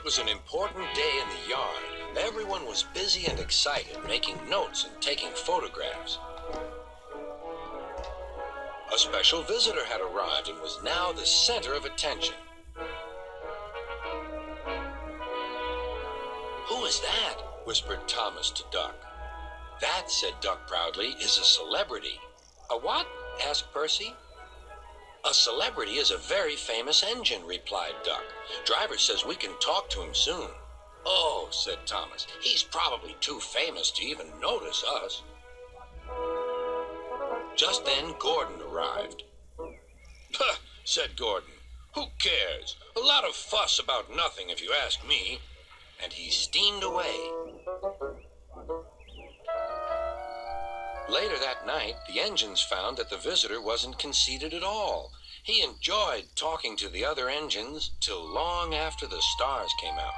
It was an important day in the yard. Everyone was busy and excited, making notes and taking photographs. A special visitor had arrived and was now the center of attention. "Who is that?" whispered Thomas to Duck. "That," said Duck proudly, "is a celebrity." "A what?" asked Percy. "A celebrity is a very famous engine," replied Duck. "Driver says we can talk to him soon." "Oh," said Thomas, "he's probably too famous to even notice us." Just then Gordon arrived. "Puh," said Gordon. "Who cares? A lot of fuss about nothing if you ask me." And he steamed away. Later that night, the engines found that the visitor wasn't conceited at all. He enjoyed talking to the other engines till long after the stars came out.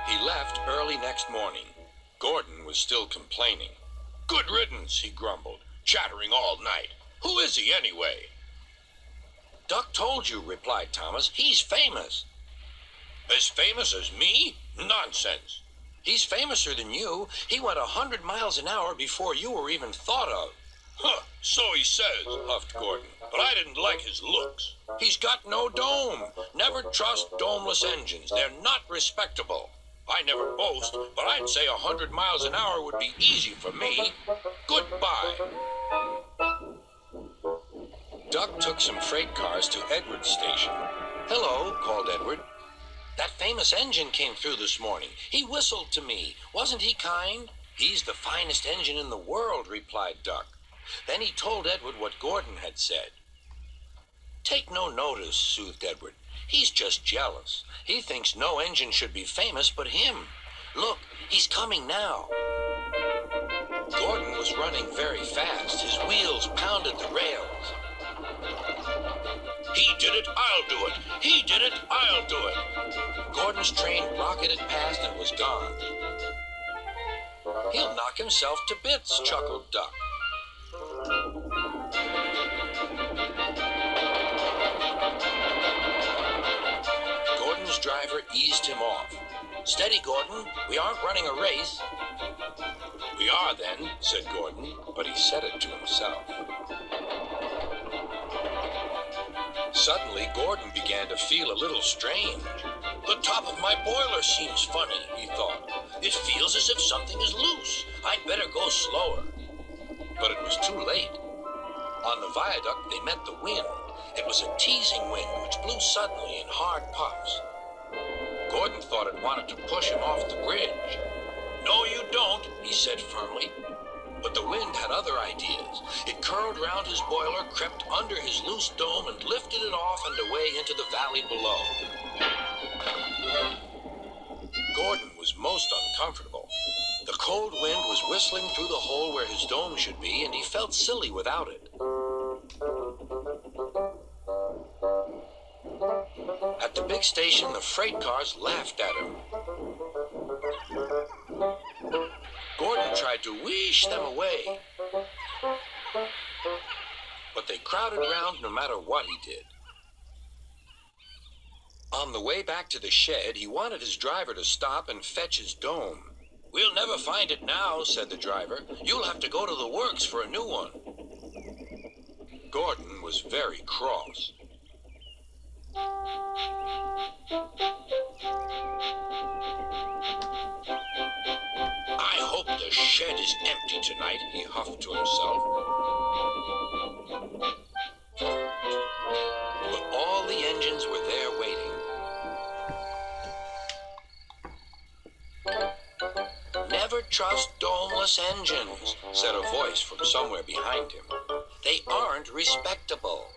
He left early next morning. Gordon was still complaining. "Good riddance," he grumbled, "chattering all night. Who is he anyway?" "Duck told you," replied Thomas. "He's famous." "As famous as me? Nonsense." "He's famouser than you. He went 100 miles an hour before you were even thought of." "Huh, so he says," huffed Gordon, "but I didn't like his looks. He's got no dome. Never trust domeless engines. They're not respectable. I never boast, but I'd say 100 miles an hour would be easy for me. Goodbye." Duck took some freight cars to Edward's station. "Hello," called Edward. "That famous engine came through this morning. He whistled to me. Wasn't he kind?" "He's the finest engine in the world," replied Duck. Then he told Edward what Gordon had said. "Take no notice," soothed Edward. "He's just jealous. He thinks no engine should be famous but him. Look, he's coming now." Gordon was running very fast. His wheels pounded the rails. "He did it, I'll do it. He did it, I'll do it." Gordon's train rocketed past and was gone. "He'll knock himself to bits," chuckled Duck. Gordon's driver eased him off. "Steady, Gordon. We aren't running a race." "We are then," said Gordon, but he said it to himself. Suddenly, Gordon began to feel a little strange. "The top of my boiler seems funny," he thought. "It feels as if something is loose. I'd better go slower." But it was too late. On the viaduct, they met the wind. It was a teasing wind which blew suddenly in hard puffs. Gordon thought it wanted to push him off the bridge. "No, you don't," he said firmly. But the wind had other ideas. It curled round his boiler, crept under his loose dome, and lifted it off and away into the valley below. Gordon was most uncomfortable. The cold wind was whistling through the hole where his dome should be, and he felt silly without it. At the big station, the freight cars laughed at him. Gordon tried to wheesh them away, but they crowded round no matter what he did. On the way back to the shed, he wanted his driver to stop and fetch his dome. "We'll never find it now," said the driver. "You'll have to go to the works for a new one." Gordon was very cross. "I hope the shed is empty tonight," he huffed to himself. But all the engines were there waiting. "Never trust domeless engines," said a voice from somewhere behind him. "They aren't respectable."